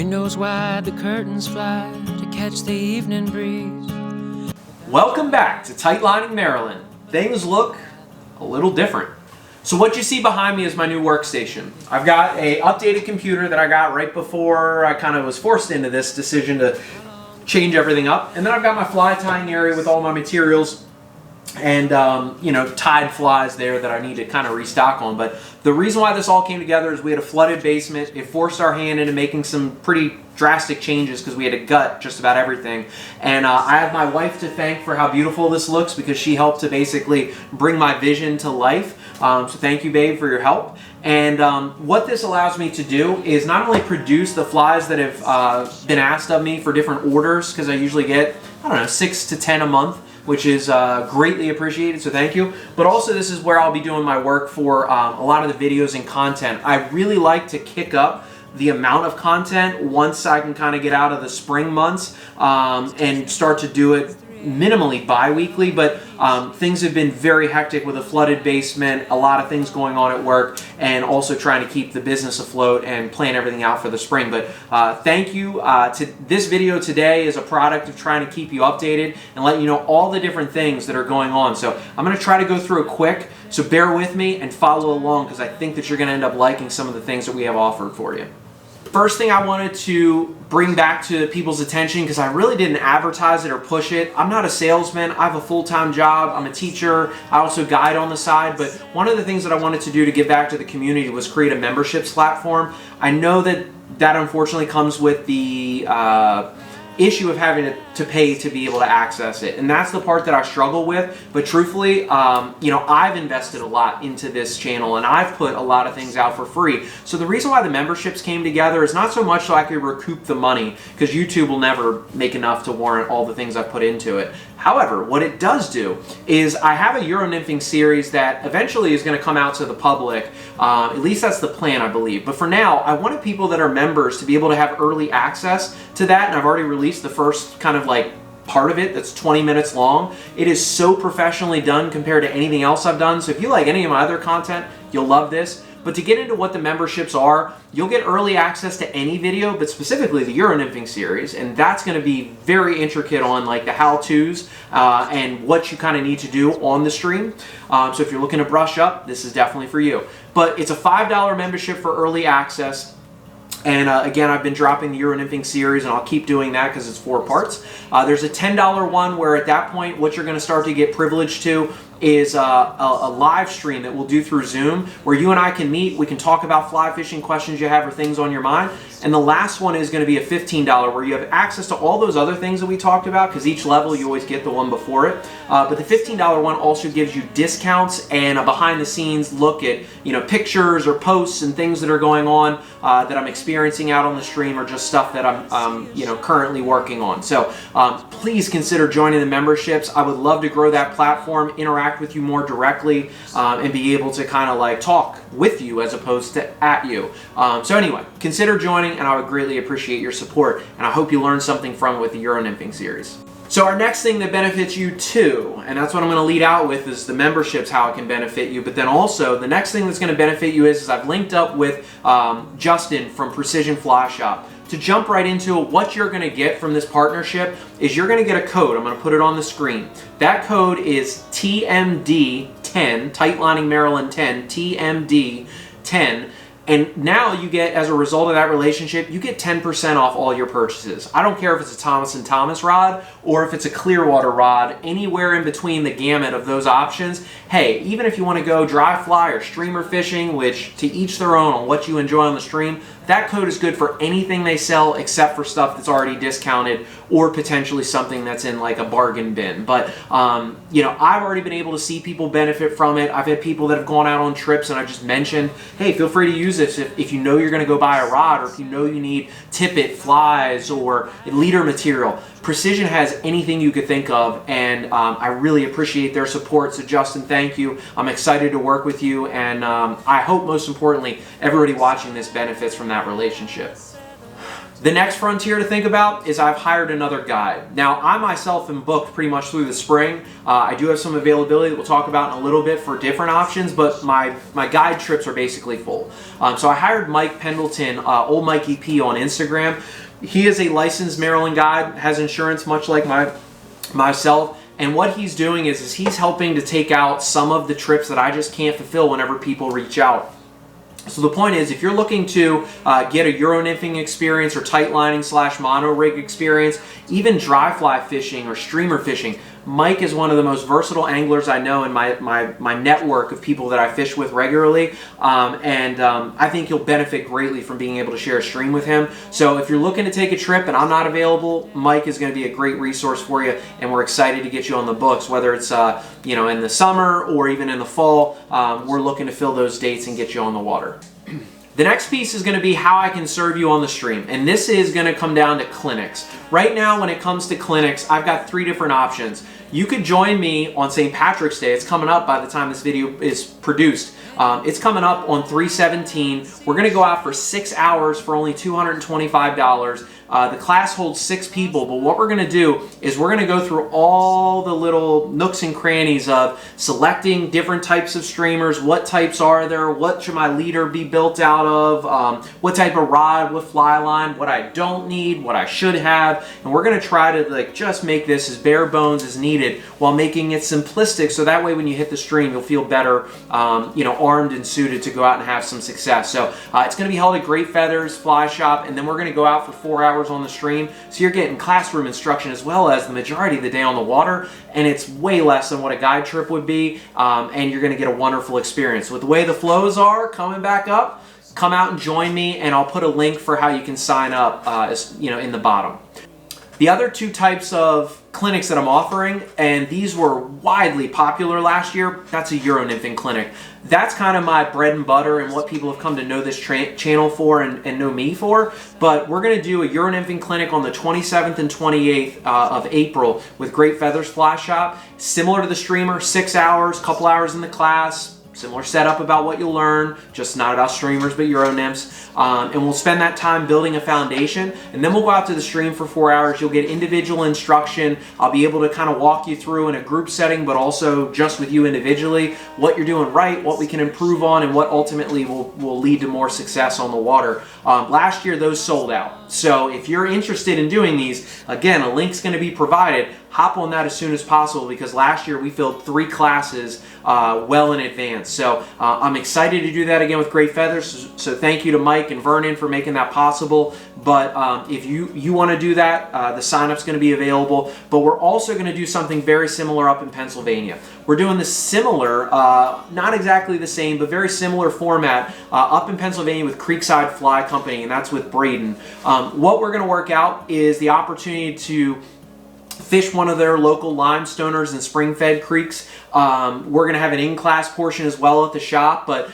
Windows wide, the curtains fly to catch the evening breeze. Welcome back to Tightlining Maryland. Things look a little different. So what you see behind me is my new workstation. I've got a updated computer that I got right before I kind of was forced into this decision to change everything up. And then I've got my fly tying area with all my materials and tied flies there that I need to kind of restock on. But the reason why this all came together is we had a flooded basement. It forced our hand into making some pretty drastic changes because we had to gut just about everything. And I have my wife to thank for how beautiful this looks because she helped to basically bring my vision to life. So thank you, babe, for your help. And what this allows me to do is not only produce the flies that have been asked of me for different orders, because I usually get, 6 to 10 a month, which is greatly appreciated, so thank you. But also this is where I'll be doing my work for a lot of the videos and content. I really like to kick up the amount of content once I can kind of get out of the spring months and start to do it minimally bi-weekly, but things have been very hectic with a flooded basement, a lot of things going on at work, and also trying to keep the business afloat and plan everything out for the spring. But thank you. This video today is a product of trying to keep you updated and let you know all the different things that are going on. So I'm going to try to go through it quick, so bear with me and follow along because I think that you're going to end up liking some of the things that we have offered for you. First thing I wanted to bring back to people's attention, because I really didn't advertise it or push it. I'm not a salesman. I have a full-time job. I'm a teacher. I also guide on the side. But one of the things that I wanted to do to give back to the community was create a memberships platform. I know that unfortunately comes with the issue of having to pay to be able to access it, and that's the part that I struggle with. But truthfully, I've invested a lot into this channel and I've put a lot of things out for free. So the reason why the memberships came together is not so much so I could recoup the money, because YouTube will never make enough to warrant all the things I've put into it. However, what it does do is I have a Euro nymphing series that eventually is going to come out to the public. At least that's the plan, I believe. But for now, I wanted people that are members to be able to have early access to that, and I've already released the first kind of part of it that's 20 minutes long. It is so professionally done compared to anything else I've done. So if you like any of my other content, you'll love this. But to get into what the memberships are, you'll get early access to any video, but specifically the Euro nymphing series, and that's going to be very intricate on the how-tos and what you kind of need to do on the stream. So if you're looking to brush up, this is definitely for you. But it's a $5 membership for early access. And again, I've been dropping the Euro nymphing series, and I'll keep doing that because it's 4 parts. There's a $10 one where at that point, what you're going to start to get privileged to is a live stream that we'll do through Zoom, where you and I can meet. We can talk about fly fishing questions you have or things on your mind. And the last one is going to be a $15 where you have access to all those other things that we talked about, because each level you always get the one before it. But the $15 one also gives you discounts and a behind the scenes look at pictures or posts and things that are going on that I'm experiencing out on the stream, or just stuff that I'm currently working on. So please consider joining the memberships. I would love to grow that platform, interact with you more directly, and be able to kind of talk with you as opposed to at you. So anyway, consider joining, and I would greatly appreciate your support, and I hope you learned something from it with the Euro nymphing series. So our next thing that benefits you too, and that's what I'm going to lead out with, is the memberships, how it can benefit you. But then also the next thing that's going to benefit you is I've linked up with Justin from Precision Fly Shop. To jump right into it, what you're going to get from this partnership is you're going to get a code. I'm going to put it on the screen. That code is TMD10, Tightlining Maryland 10, TMD10. And now you get, as a result of that relationship, you get 10% off all your purchases. I don't care if it's a Thomas & Thomas rod or if it's a Clearwater rod, anywhere in between the gamut of those options. Hey, even if you want to go dry fly or streamer fishing, which to each their own on what you enjoy on the stream, that code is good for anything they sell except for stuff that's already discounted or potentially something that's in a bargain bin. But, I've already been able to see people benefit from it. I've had people that have gone out on trips and I just mentioned, hey, feel free to use this if you know you're going to go buy a rod, or if you know you need tippet, flies, or leader material. Precision has anything you could think of, and I really appreciate their support. So Justin, thank you. I'm excited to work with you, and I hope most importantly everybody watching this benefits from that relationship. The next frontier to think about is I've hired another guide. Now, I myself am booked pretty much through the spring. I do have some availability that we'll talk about in a little bit for different options, but my guide trips are basically full. So I hired Mike Pendleton, old Mikey P on Instagram. He is a licensed Maryland guide, has insurance much like myself. And what he's doing is he's helping to take out some of the trips that I just can't fulfill whenever people reach out. So the point is, if you're looking to get a Euro nymphing experience or tight lining / mono rig experience, even dry fly fishing or streamer fishing, Mike is one of the most versatile anglers I know in my network of people that I fish with regularly, I think you'll benefit greatly from being able to share a stream with him. So if you're looking to take a trip and I'm not available, Mike is going to be a great resource for you, and we're excited to get you on the books, whether it's in the summer or even in the fall. We're looking to fill those dates and get you on the water. The next piece is going to be how I can serve you on the stream, and this is going to come down to clinics. Right now, when it comes to clinics, I've got 3 different options. You could join me on St. Patrick's Day. It's coming up by the time this video is produced. It's coming up on 3/17. We're going to go out for 6 hours for only $225. The class holds 6 people, but what we're going to do is we're going to go through all the little nooks and crannies of selecting different types of streamers. What types are there? What should my leader be built out of? What type of rod, what fly line, what I don't need, what I should have. And we're going to try to just make this as bare bones as needed while making it simplistic, so that way when you hit the stream, you'll feel better, armed and suited to go out and have some success. So it's going to be held at Great Feathers Fly Shop, and then we're going to go out for 4 hours on the stream, so you're getting classroom instruction as well as the majority of the day on the water, and it's way less than what a guide trip would be, and you're going to get a wonderful experience. With the way the flows are coming back up, come out and join me, and I'll put a link for how you can sign up in the bottom. The other 2 types of clinics that I'm offering, and these were widely popular last year, that's a Euro nymphing clinic. That's kind of my bread and butter and what people have come to know this channel for and know me for. But we're going to do a Euro nymphing clinic on the 27th and 28th of April with Great Feathers Fly Shop. Similar to the streamer, 6 hours, couple hours in the class. Similar setup about what you'll learn, just not about streamers but Euro nymphs. And we'll spend that time building a foundation, and then we'll go out to the stream for 4 hours. You'll get individual instruction. I'll be able to kind of walk you through in a group setting, but also just with you individually, what you're doing right, what we can improve on, and what ultimately will lead to more success on the water. Last year, those sold out. So if you're interested in doing these, again, a link's going to be provided. Hop on that as soon as possible, because last year we filled 3 classes well in advance. So I'm excited to do that again with Great Feathers. So thank you to Mike and Vernon for making that possible. But if you want to do that, the sign-up's going to be available. But we're also going to do something very similar up in Pennsylvania. We're doing this similar, not exactly the same, but very similar format up in Pennsylvania with Creekside Fly Company, and that's with Braden. What we're going to work out is the opportunity to fish one of their local limestoners and spring-fed creeks. We're going to have an in-class portion as well at the shop, but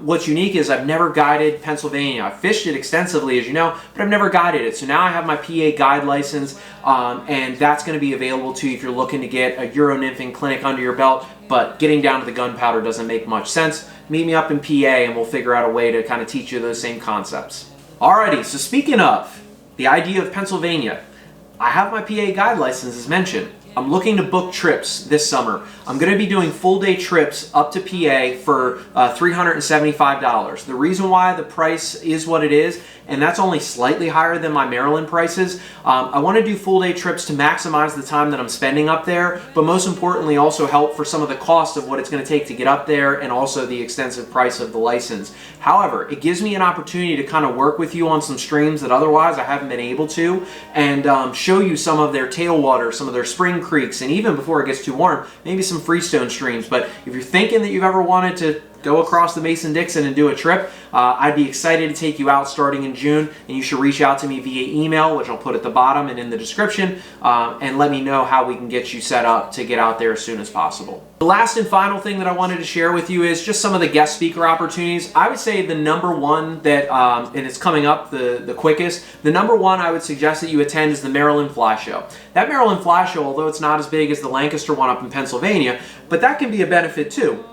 what's unique is I've never guided Pennsylvania. I've fished it extensively, as you know, but I've never guided it. So now I have my PA guide license, and that's going to be available to you if you're looking to get a Euro nymphing clinic under your belt, but getting down to the gunpowder doesn't make much sense. Meet me up in PA and we'll figure out a way to kind of teach you those same concepts. Alrighty, so speaking of the idea of Pennsylvania, I have my PA guide license as mentioned. I'm looking to book trips this summer. I'm going to be doing full day trips up to PA for $375. The reason why the price is what it is, and that's only slightly higher than my Maryland prices, I want to do full day trips to maximize the time that I'm spending up there, but most importantly also help for some of the cost of what it's going to take to get up there and also the extensive price of the license. However, it gives me an opportunity to kind of work with you on some streams that otherwise I haven't been able to, and show you some of their tailwater, some of their spring creeks, and even before it gets too warm, maybe some freestone streams. But if you're thinking that you've ever wanted to go across the Mason-Dixon and do a trip, I'd be excited to take you out starting in June, and you should reach out to me via email, which I'll put at the bottom and in the description, and let me know how we can get you set up to get out there as soon as possible. The last and final thing that I wanted to share with you is just some of the guest speaker opportunities. I would say the number one that, and it's coming up the quickest, the number one I would suggest that you attend is the Maryland Fly Show. That Maryland Fly Show, although it's not as big as the Lancaster one up in Pennsylvania, but that can be a benefit too.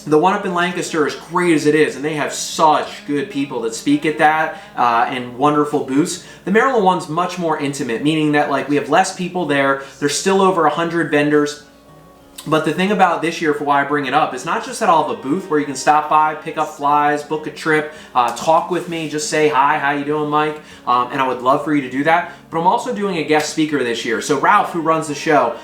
The one up in Lancaster, as great as it is, and they have such good people that speak at that and wonderful booths. The Maryland one's much more intimate, meaning that like we have less people there. There's still over 100 vendors. But the thing about this year, for why I bring it up, is not just that I'll have a booth where you can stop by, pick up flies, book a trip, talk with me, just say hi, how you doing, Mike? And I would love for you to do that. But I'm also doing a guest speaker this year. So Ralph, who runs the show,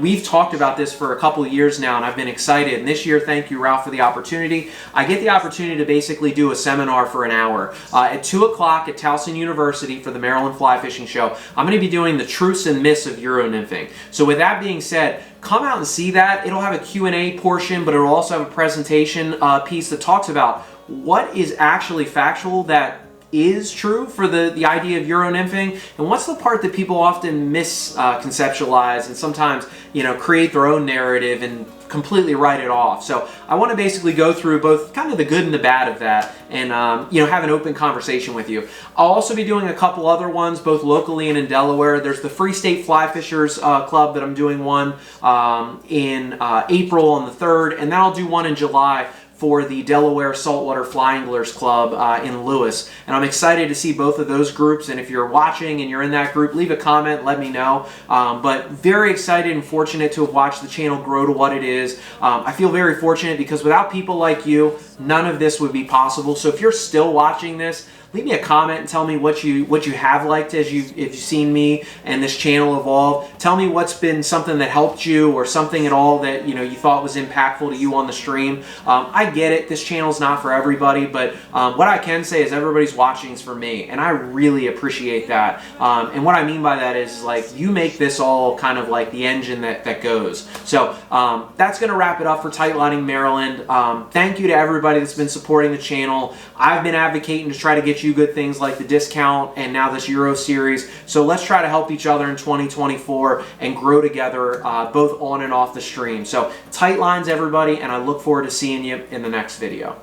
we've talked about this for a couple of years now, and I've been excited. And this year, thank you, Ralph, for the opportunity. I get the opportunity to basically do a seminar for an hour. At 2 o'clock at Towson University for the Maryland Fly Fishing Show, I'm going to be doing the truths and myths of Euro nymphing. So with that being said, come out and see that. It'll have a Q&A portion, but it'll also have a presentation piece that talks about what is actually factual that is true for the idea of Euro nymphing, and what's the part that people often misconceptualize and sometimes, you know, create their own narrative and completely write it off. So I want to basically go through both kind of the good and the bad of that, and you know, have an open conversation with you. I'll also be doing a couple other ones, both locally and in Delaware. There's the Free State Fly Fishers Club that I'm doing one in April on the 3rd, and then I'll do one in July for the Delaware Saltwater Fly Anglers Club in Lewis. And I'm excited to see both of those groups, and if you're watching and you're in that group, leave a comment, let me know. But very excited and fortunate to have watched the channel grow to what it is. I feel very fortunate because without people like you, none of this would be possible. So if you're still watching this, leave me a comment and tell me what you have liked as you've seen me and this channel evolve. Tell me what's been something that helped you or something at all that you thought was impactful to you on the stream. I get it, this channel's not for everybody, but what I can say is everybody's watching is for me, and I really appreciate that. And what I mean by that is like you make this all kind of like the engine that goes. So that's going to wrap it up for Tightlining Maryland. Thank you to everybody that's been supporting the channel. I've been advocating to try to get you good things like the discount and now this Euro series. So let's try to help each other in 2024 and grow together both on and off the stream. So tight lines, everybody, and I look forward to seeing you in the next video.